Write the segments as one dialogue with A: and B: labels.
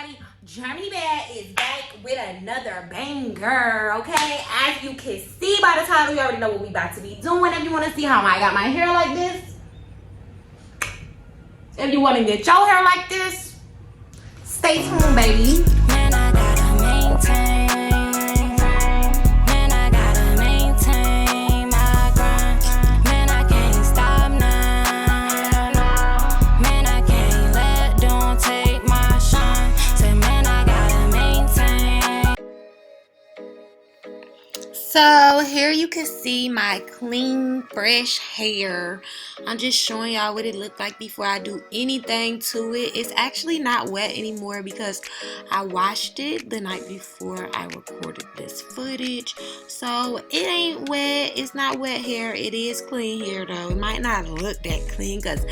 A: everybody, Germany Bad is back with another banger, okay? As you can see by the title, you already know what we about to be doing. If you want to see how I got my hair like this, if you want to get your hair like this, stay tuned, baby.
B: Man, I gotta maintain. Man, I gotta maintain my grind. Man, I can't stop now. Man, I can't let them take my shine. Say, man, I gotta maintain.
A: So here you can see my clean, fresh hair. I'm just showing y'all what it looked like before I do anything to it. It's actually not wet anymore because I washed it the night before I recorded this footage. So it ain't wet. It's not wet hair. It is clean hair though. It might not look that clean because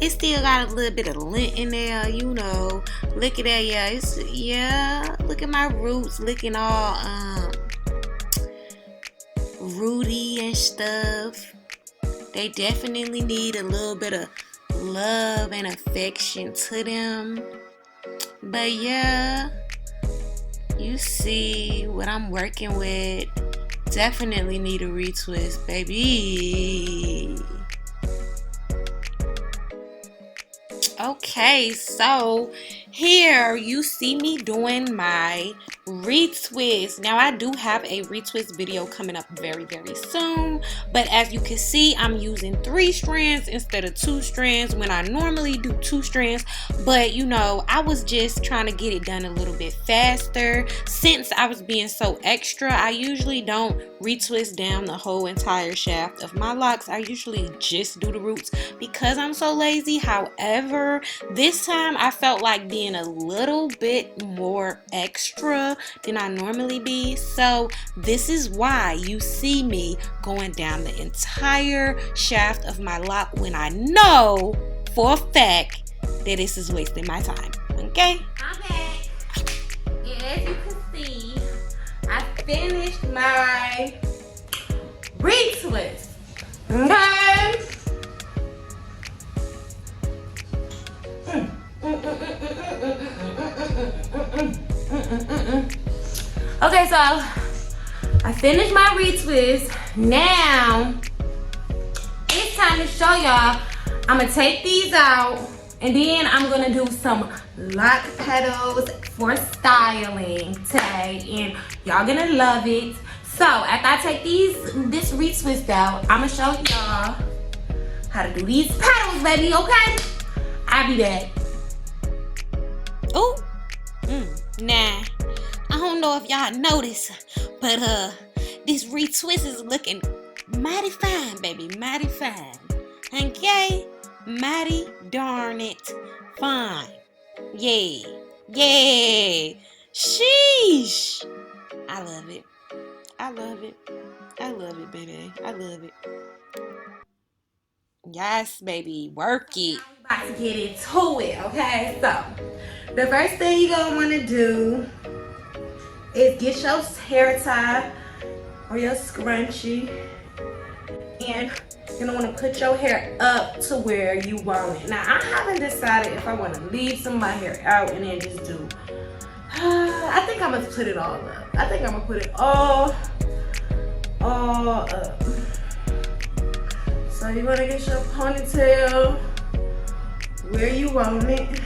A: it still got a little bit of lint in there, you know. Look at that, yeah. Look at my roots looking all rooty and stuff. They definitely need a little bit of love and affection to them. But yeah, you see what I'm working with. Definitely need a retwist, baby. Okay, so here you see me doing my retwist. Now I do have a retwist video coming up very soon, but as you can see, I'm using 3 strands instead of 2 strands when I normally do 2 strands. But you know, I was just trying to get it done a little bit faster. Since I was being so extra, I usually don't retwist down the whole entire shaft of my locks. I usually just do the roots because I'm so lazy. However, this time I felt like being a little bit more extra than I normally be. So this is why you see me going down the entire shaft of my lock when I know for a fact that this is wasting my time. Okay? I'm back. And as you can see, I finished my retwist. Okay? Okay, so I finished my retwist. Now it's time to show y'all. I'm gonna take these out and then I'm gonna do some lock petals for styling today, and y'all gonna love it. So after I take this retwist out, I'm gonna show y'all how to do these petals, baby. Okay, I'll be back. Oh, nah, I don't know if y'all noticed, but this retwist is looking mighty fine, baby, mighty fine. Okay, mighty darn it fine. Yeah, sheesh. I love it, baby, I love it. Yes, baby, work it. About to get into it, okay? So the first thing you're gonna want to do is get your hair tie or your scrunchie, and you're gonna want to put your hair up to where you want it. Now I haven't decided if I want to leave some of my hair out and then just do I think I'm gonna put it all up. I think I'm gonna put it all up. So you want to get your ponytail where you want it.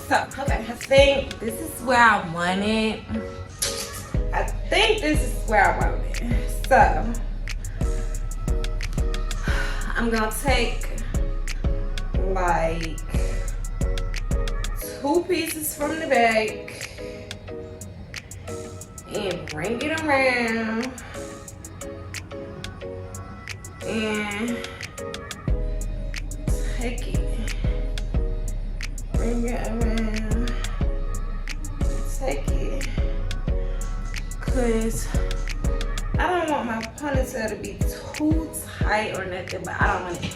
A: So, okay, I think this is where I want it. So, I'm gonna take like 2 pieces from the back and bring it around and take it, bring it around, take it, cause I don't want my ponytail to be too tight or nothing, but I don't want it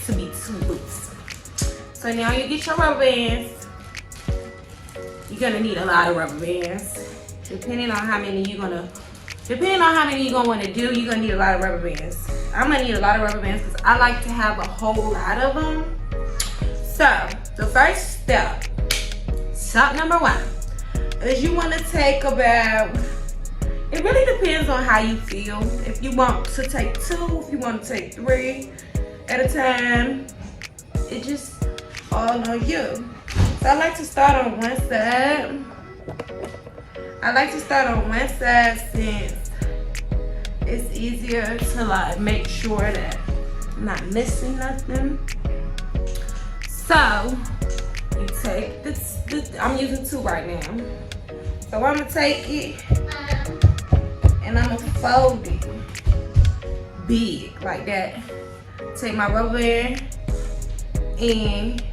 A: to be too loose. So now you get your rubber bands. You're gonna need a lot of rubber bands, depending on how many you're gonna Depending on how many you're gonna want to do, you're gonna need a lot of rubber bands. I'm gonna need a lot of rubber bands because I like to have a whole lot of them. So the first step number 1, is you want to take about, it really depends on how you feel. If you want to take 2, if you want to take 3 at a time, it just all on you. So I like to start on one side. Since it's easier to like make sure that I'm not missing nothing. So you take this, I'm using 2 right now. So I'm gonna take it and I'm gonna fold it big like that. Take my rubber band and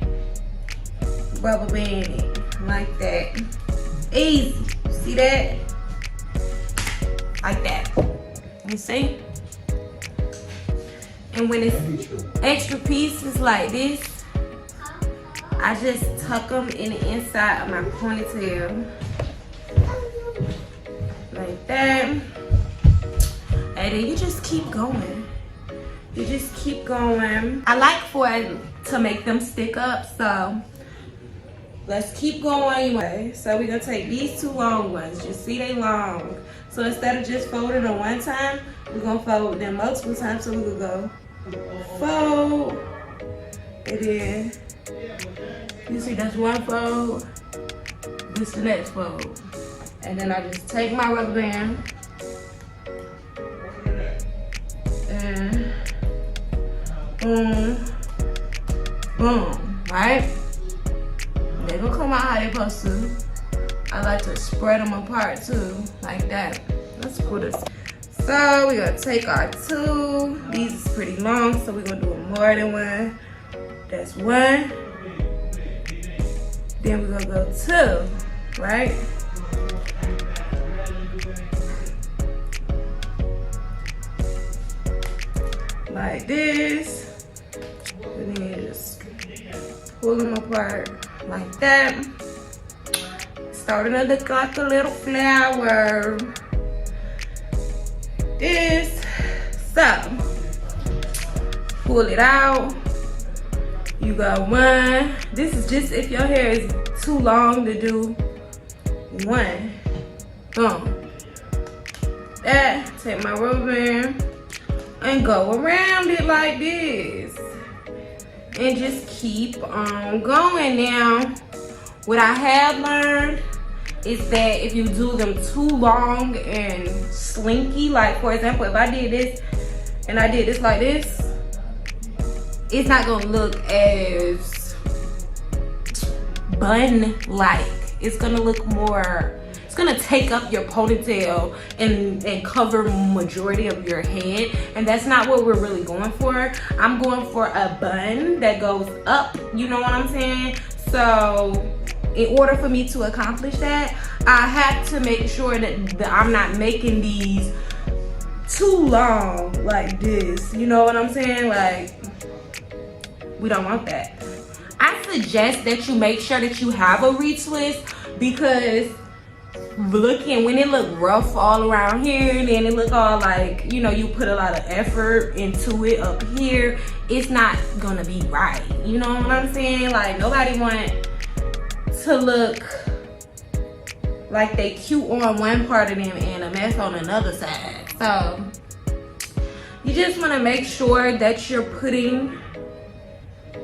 A: rubber band it like that. Easy. See that? Like that. You see? And when it's extra pieces like this, I just tuck them in the inside of my ponytail. Like that. And then you just keep going. I like for it to make them stick up, so let's keep going. So we're gonna take these 2 long ones. You see they long. So instead of just folding them one time, we're gonna fold them multiple times. So we're gonna go fold, and then you see that's one fold, this the next fold. And then I just take my rubber band and boom, boom, right? They're gonna come out how they're supposed to. I like to spread them apart too, like that. Let's put this. So we're gonna take our 2. These is pretty long, so we're gonna do more than 1. That's 1. Then we're gonna go 2, right? Like this. And then just pull them apart like that. Starting to look like a little flower. This. So pull it out. You got 1. This is just if your hair is too long to do 1. Boom. That. Take my rubber band and go around it like this. And just keep on going. Now, what I have learned is that if you do them too long and slinky, like for example, if I did this and I did this like this, it's not gonna look as bun-like. It's gonna look more, it's gonna take up your ponytail and cover majority of your head, and that's not what we're really going for. I'm going for a bun that goes up, you know what I'm saying? So in order for me to accomplish that, I have to make sure that I'm not making these too long like this, you know what I'm saying? Like, we don't want that. I suggest that you make sure that you have a retwist, because when it look rough all around here and then it look all like, you know, you put a lot of effort into it up here, it's not gonna be right, you know what I'm saying? Like, nobody want to look like they cute on one part of them and a mess on another side. So you just want to make sure that you're putting,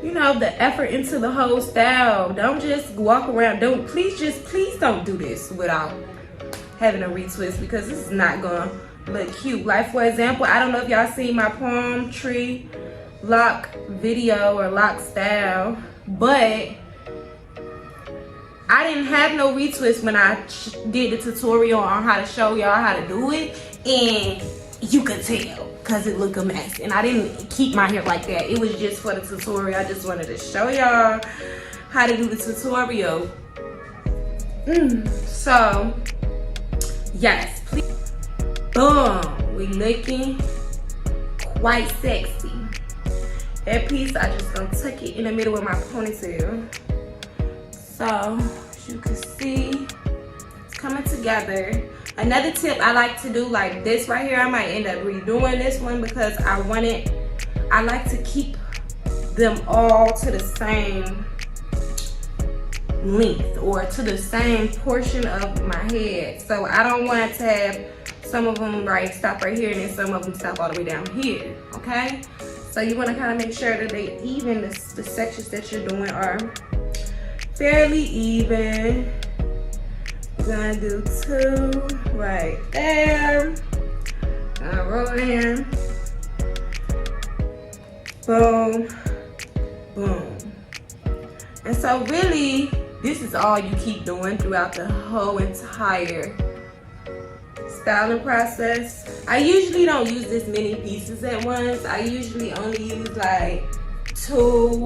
A: you know, the effort into the whole style. Don't just walk around. Please don't do this without having a retwist, because this is not gonna look cute. Like for example, I don't know if y'all seen my palm tree lock video or lock style, but I didn't have no retwist when I did the tutorial on how to show y'all how to do it, and you could tell because it looked a mess. And I didn't keep my hair like that. It was just for the tutorial. I just wanted to show y'all how to do the tutorial. So yes, please. Boom, we looking quite sexy. That piece, I just gonna tuck it in the middle of my ponytail. So as you can see, it's coming together. Another tip I like to do, like this right here, I might end up redoing this one because I like to keep them all to the same length or to the same portion of my head. So I don't want to have some of them stop right here and then some of them stop all the way down here, okay? So you want to kind of make sure that they even, the sections that you're doing are fairly even. We're gonna do 2 right there. Gonna roll in. Boom, boom. And so really, this is all you keep doing throughout the whole entire styling process. I usually don't use this many pieces at once. I usually only use like 2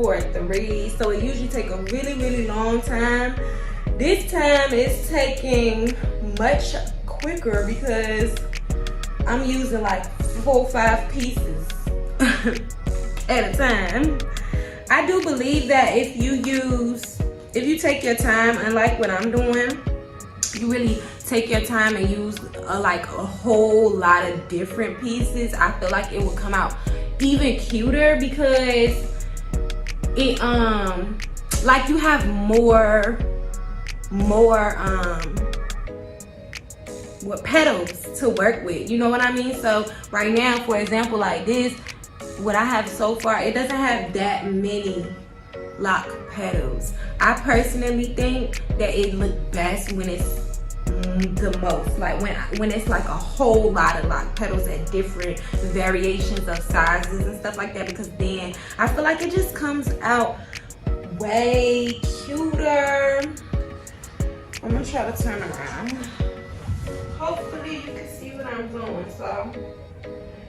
A: or 3. So it usually takes a really, really long time. This time it's taking much quicker because I'm using like 4 or 5 pieces at a time. I do believe that if you take your time, unlike what I'm doing, you really take your time and use like a whole lot of different pieces, I feel like it will come out even cuter because it like you have more petals to work with, you know what I mean? So right now, for example, like this, what I have so far, it doesn't have that many loc petals. I personally think that it looks best when it's the most, like when it's like a whole lot of loc petals at different variations of sizes and stuff like that, because then I feel like it just comes out way cuter. I'm gonna try to turn around. Hopefully you can see what I'm doing. So I'm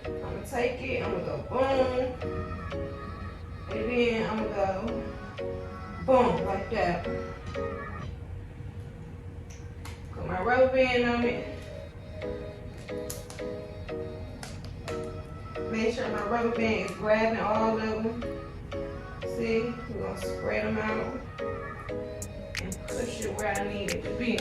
A: gonna take it, I'm gonna go boom, and then I'm gonna go boom like that. Put my rubber band on it. Make sure my rubber band is grabbing all of them. See, we're gonna spread them out and push it where I need it to be.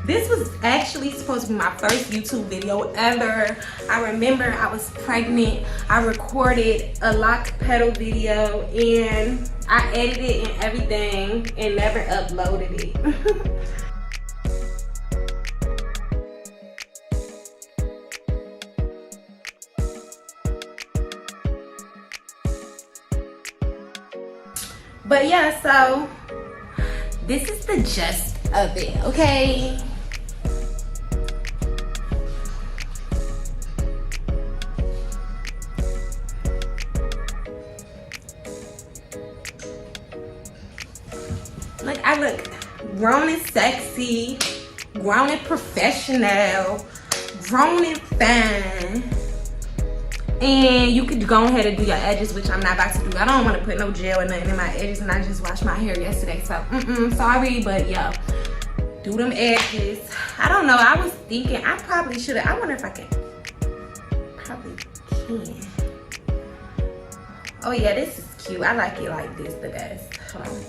A: This was actually supposed to be my first YouTube video ever. I remember I was pregnant. I recorded a Loc Petal video and I edited it and everything and never uploaded it. But yeah, so this is the gist of it, okay? Like, I look grown and sexy, grown and professional, grown and fine. And you could go ahead and do your edges, which I'm not about to do. I don't want to put no gel or nothing in my edges, and I just washed my hair yesterday, so sorry, but yeah, do them edges. I don't know, I was thinking I probably should have, I wonder if I can, probably can. Oh yeah, this is cute. I like it like this the best. Hold on.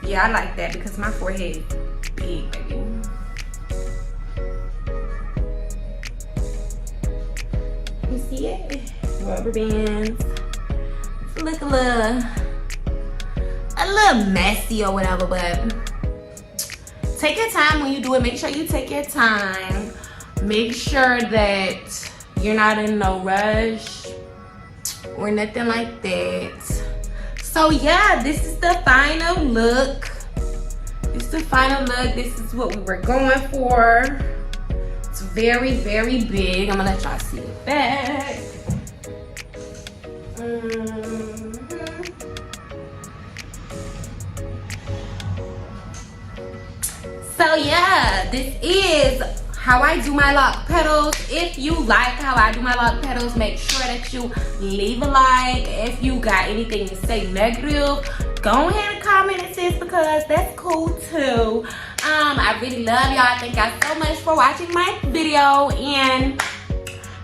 A: Yeah, I like that because my forehead is big, baby. You see it? Rubber bands. Look a little messy or whatever, but take your time when you do it. Make sure you take your time. Make sure that you're not in no rush or nothing like that. So yeah, this is the final look. This is the final look. This is what we were going for. It's very, very big. I'm gonna let y'all see it back. So yeah, this is how I do my Loc Petals. If you like how I do my Loc Petals, make sure that you leave a like. If you got anything to say negative, go ahead and comment it, sis, because that's cool too. I really love y'all. Thank y'all so much for watching my video, and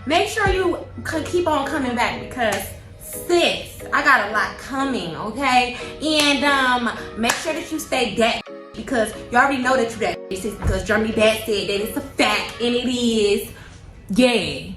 A: make sure you keep on coming back because sis, I got a lot coming, okay? And make sure that you stay that, because you already know that you that, sis, because Germany Dad said that it's a fact, and it is. Yeah.